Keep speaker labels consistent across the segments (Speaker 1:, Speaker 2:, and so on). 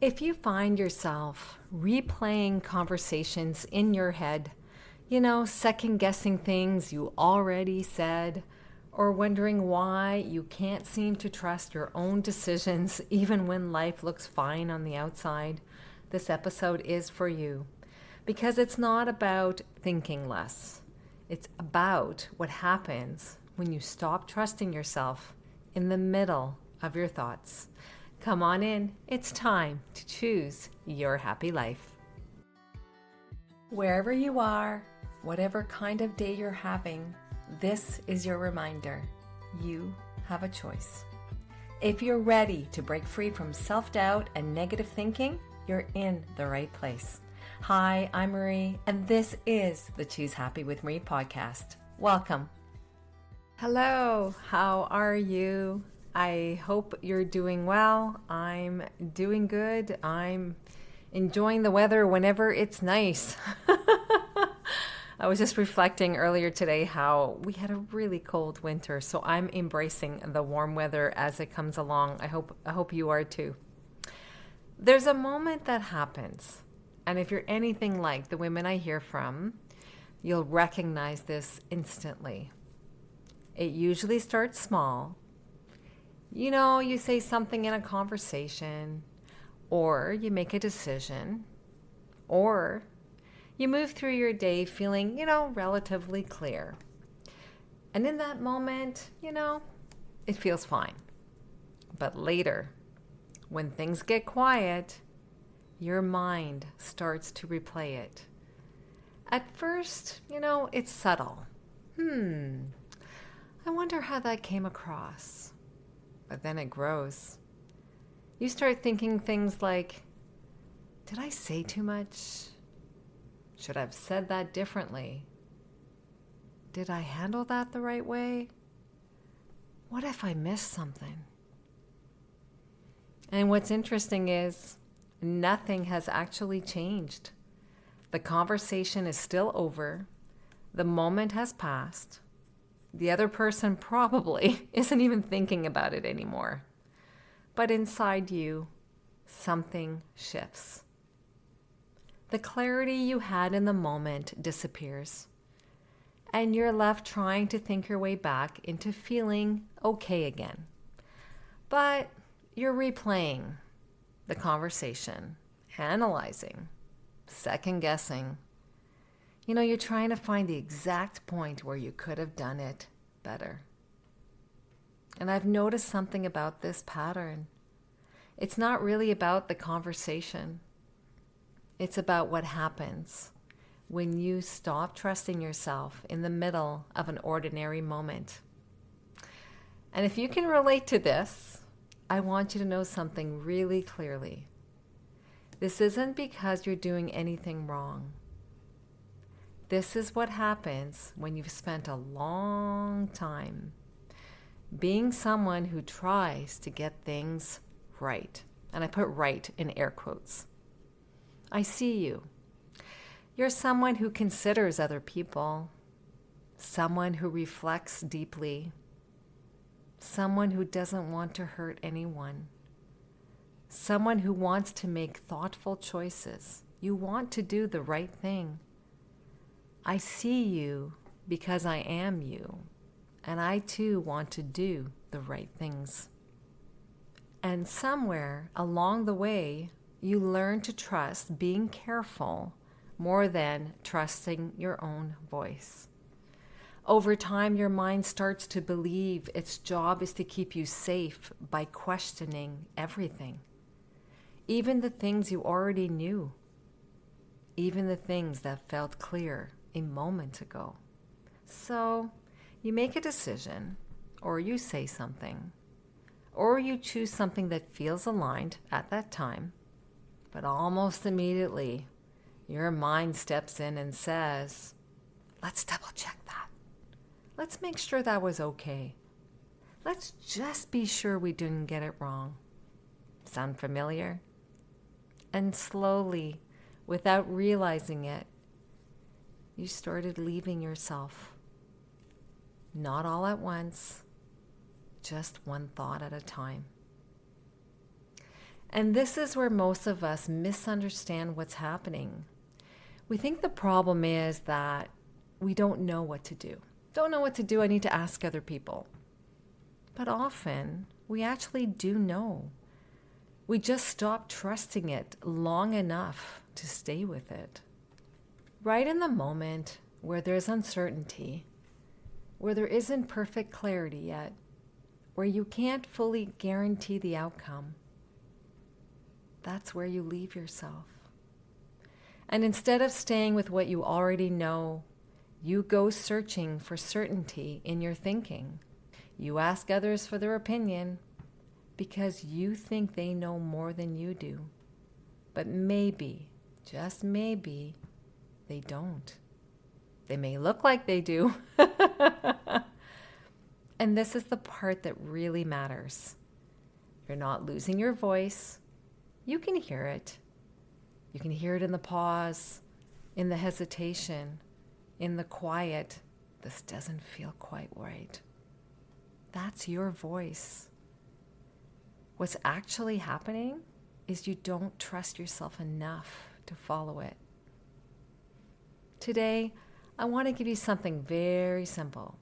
Speaker 1: If you find yourself replaying conversations in your head, second guessing things you already said, or wondering why you can't seem to trust your own decisions even when life looks fine on the outside, this episode is for you. Because it's not about thinking less, it's about what happens when you stop trusting yourself in the middle of your thoughts. Come on in, it's time to choose your happy life. Wherever you are, whatever kind of day you're having, this is your reminder. You have a choice. If you're ready to break free from self-doubt and negative thinking, you're in the right place. Hi, I'm Marie, and this is the Choose Happy with Marie podcast. Welcome. Hello, how are you? I hope you're doing well. I'm doing good. I'm enjoying the weather whenever it's nice. I was just reflecting earlier today how we had a really cold winter, so I'm embracing the warm weather as it comes along. I hope you are too. There's a moment that happens, and if you're anything like the women I hear from, you'll recognize this instantly. It usually starts small. You say something in a conversation, or you make a decision, or you move through your day feeling, relatively clear. And in that moment, it feels fine. But later, when things get quiet, your mind starts to replay it. At first, it's subtle. I wonder how that came across. But then it grows. You start thinking things like, did I say too much? Should I have said that differently? Did I handle that the right way? What if I missed something? And what's interesting is nothing has actually changed. The conversation is still over. The moment has passed. The other person probably isn't even thinking about it anymore. But inside you, something shifts. The clarity you had in the moment disappears, and you're left trying to think your way back into feeling okay again. But you're replaying the conversation, analyzing, second guessing. You're trying to find the exact point where you could have done it better. And I've noticed something about this pattern. It's not really about the conversation. It's about what happens when you stop trusting yourself in the middle of an ordinary moment. And if you can relate to this, I want you to know something really clearly. This isn't because you're doing anything wrong. This is what happens when you've spent a long time being someone who tries to get things right. And I put right in air quotes. I see you. You're someone who considers other people, someone who reflects deeply, someone who doesn't want to hurt anyone, someone who wants to make thoughtful choices. You want to do the right thing. I see you because I am you, and I too want to do the right things. And somewhere along the way, you learn to trust being careful more than trusting your own voice. Over time, your mind starts to believe its job is to keep you safe by questioning everything, even the things you already knew, even the things that felt clear a moment ago. So you make a decision, or you say something, or you choose something that feels aligned at that time, but almost immediately your mind steps in and says, let's double check that. Let's make sure that was okay. Let's just be sure we didn't get it wrong. Sound familiar? And slowly, without realizing it, you started leaving yourself. Not all at once, just one thought at a time. And this is where most of us misunderstand what's happening. We think the problem is that we don't know what to do. Don't know what to do, I need to ask other people. But often, we actually do know. We just stop trusting it long enough to stay with it. Right in the moment where there's uncertainty, where there isn't perfect clarity yet, where you can't fully guarantee the outcome, that's where you leave yourself. And instead of staying with what you already know, you go searching for certainty in your thinking. You ask others for their opinion because you think they know more than you do. But maybe, just maybe, they don't. They may look like they do. And this is the part that really matters. You're not losing your voice. You can hear it. You can hear it in the pause, in the hesitation, in the quiet. This doesn't feel quite right. That's your voice. What's actually happening is you don't trust yourself enough to follow it. Today, I want to give you something very simple.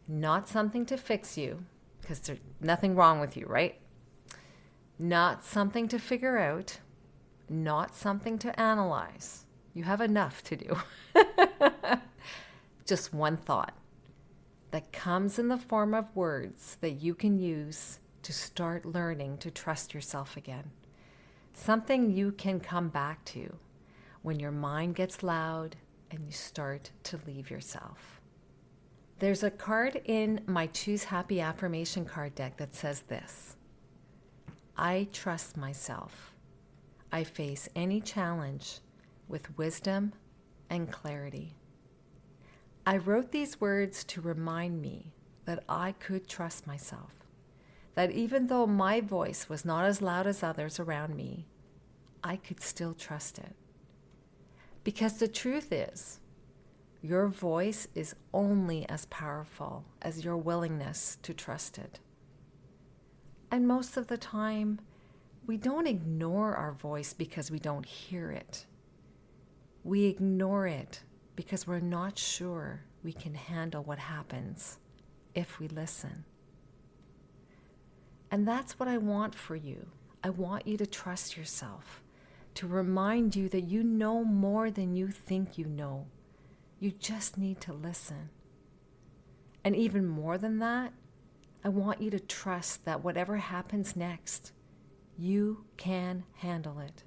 Speaker 1: Not something to fix you, because there's nothing wrong with you, right? Not something to figure out. Not something to analyze. You have enough to do. Just one thought that comes in the form of words that you can use to start learning to trust yourself again. Something you can come back to when your mind gets loud and you start to leave yourself. There's a card in my Choose Happy Affirmation card deck that says this: I trust myself. I face any challenge with wisdom and clarity. I wrote these words to remind me that I could trust myself, that even though my voice was not as loud as others around me, I could still trust it. Because the truth is, your voice is only as powerful as your willingness to trust it. And most of the time, we don't ignore our voice because we don't hear it. We ignore it because we're not sure we can handle what happens if we listen. And that's what I want for you. I want you to trust yourself, to remind you that you know more than you think you know. You just need to listen. And even more than that, I want you to trust that whatever happens next, you can handle it.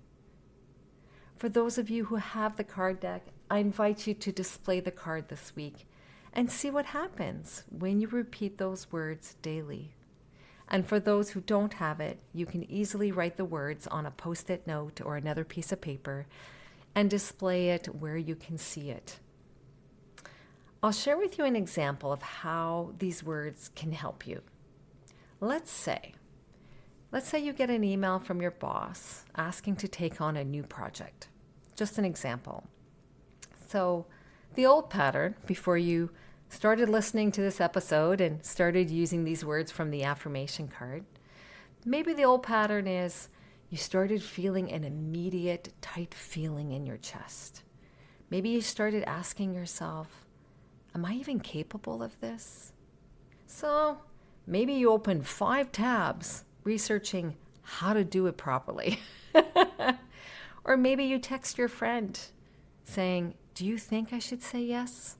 Speaker 1: For those of you who have the card deck, I invite you to display the card this week and see what happens when you repeat those words daily. And for those who don't have it, you can easily write the words on a Post-it note or another piece of paper and display it where you can see it. I'll share with you an example of how these words can help you. Let's say you get an email from your boss asking to take on a new project. Just an example. So the old pattern, before you started listening to this episode and started using these words from the affirmation card, maybe the old pattern is you started feeling an immediate tight feeling in your chest. Maybe you started asking yourself, am I even capable of this? So maybe you opened 5 tabs researching how to do it properly. Or maybe you text your friend saying, do you think I should say yes?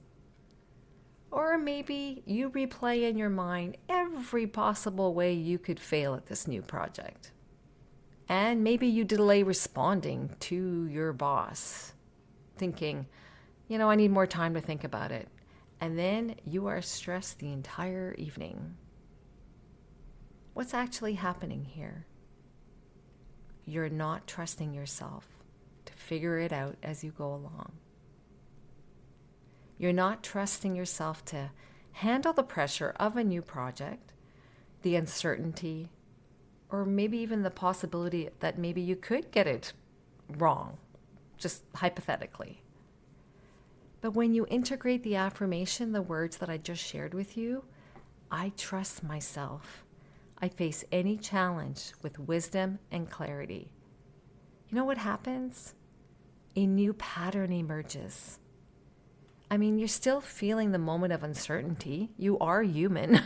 Speaker 1: Or maybe you replay in your mind every possible way you could fail at this new project. And maybe you delay responding to your boss, thinking, I need more time to think about it. And then you are stressed the entire evening. What's actually happening here? You're not trusting yourself to figure it out as you go along. You're not trusting yourself to handle the pressure of a new project, the uncertainty, or maybe even the possibility that maybe you could get it wrong, just hypothetically. But when you integrate the affirmation, the words that I just shared with you, I trust myself. I face any challenge with wisdom and clarity. You know what happens? A new pattern emerges. I mean, you're still feeling the moment of uncertainty. You are human.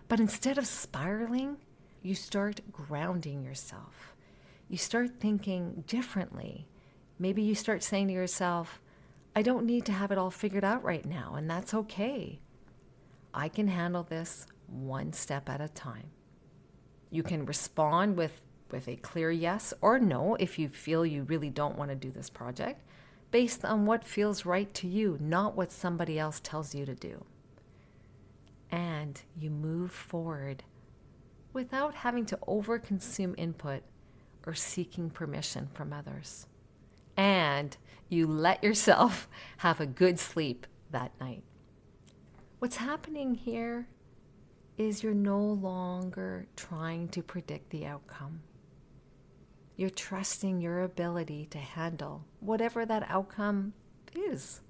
Speaker 1: But instead of spiraling, you start grounding yourself. You start thinking differently. Maybe you start saying to yourself, I don't need to have it all figured out right now, and that's okay. I can handle this one step at a time. You can respond with a clear yes or no if you feel you really don't want to do this project, based on what feels right to you, not what somebody else tells you to do. And you move forward without having to overconsume input or seeking permission from others. And you let yourself have a good sleep that night. What's happening here is you're no longer trying to predict the outcome. You're trusting your ability to handle whatever that outcome is.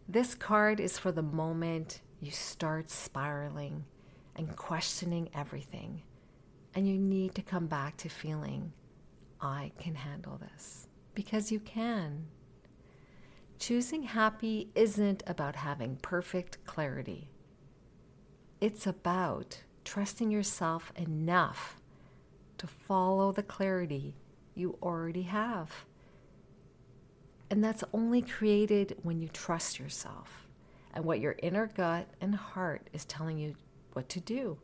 Speaker 1: This card is for the moment you start spiraling and questioning everything, and you need to come back to feeling, I can handle this, because you can. Choosing happy isn't about having perfect clarity. It's about trusting yourself enough to follow the clarity you already have. And that's only created when you trust yourself and what your inner gut and heart is telling you what to do.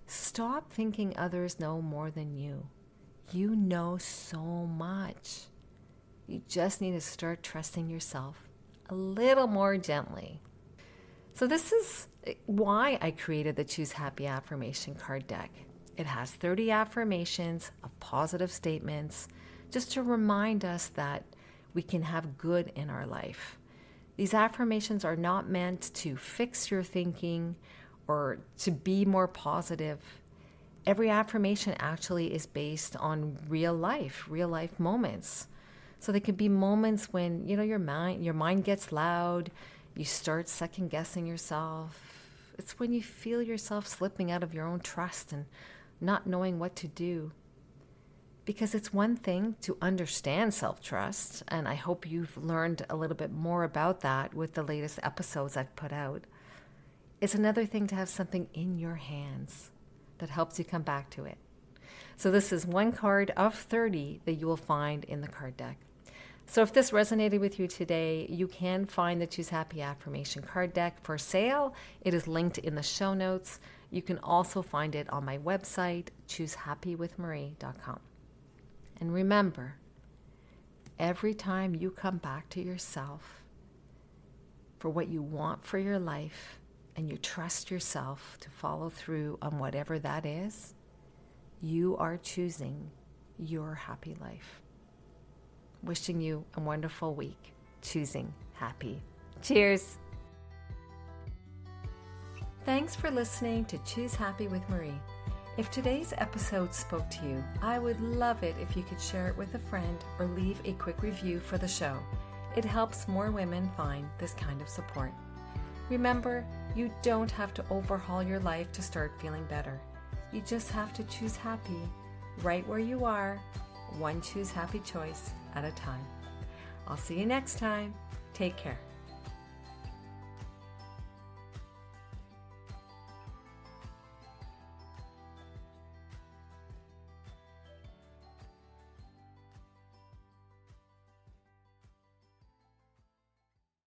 Speaker 1: Stop thinking others know more than you. You know so much. You just need to start trusting yourself a little more gently. So this is why I created the Choose Happy Affirmation card deck. It has 30 affirmations of positive statements just to remind us that we can have good in our life. These affirmations are not meant to fix your thinking or to be more positive. Every affirmation actually is based on real life moments. So they could be moments when, your mind gets loud, you start second guessing yourself. It's when you feel yourself slipping out of your own trust and not knowing what to do. Because it's one thing to understand self-trust, and I hope you've learned a little bit more about that with the latest episodes I've put out. It's another thing to have something in your hands that helps you come back to it. So this is one card of 30 that you will find in the card deck. So if this resonated with you today, you can find the Choose Happy Affirmation card deck for sale. It is linked in the show notes. You can also find it on my website, choosehappywithmarie.com. And remember, every time you come back to yourself for what you want for your life and you trust yourself to follow through on whatever that is, you are choosing your happy life. Wishing you a wonderful week. Choosing happy. Cheers. Thanks for listening to Choose Happy with Marie. If today's episode spoke to you, I would love it if you could share it with a friend or leave a quick review for the show. It helps more women find this kind of support. Remember, you don't have to overhaul your life to start feeling better. You just have to choose happy right where you are, one choose happy choice at a time. I'll see you next time. Take care.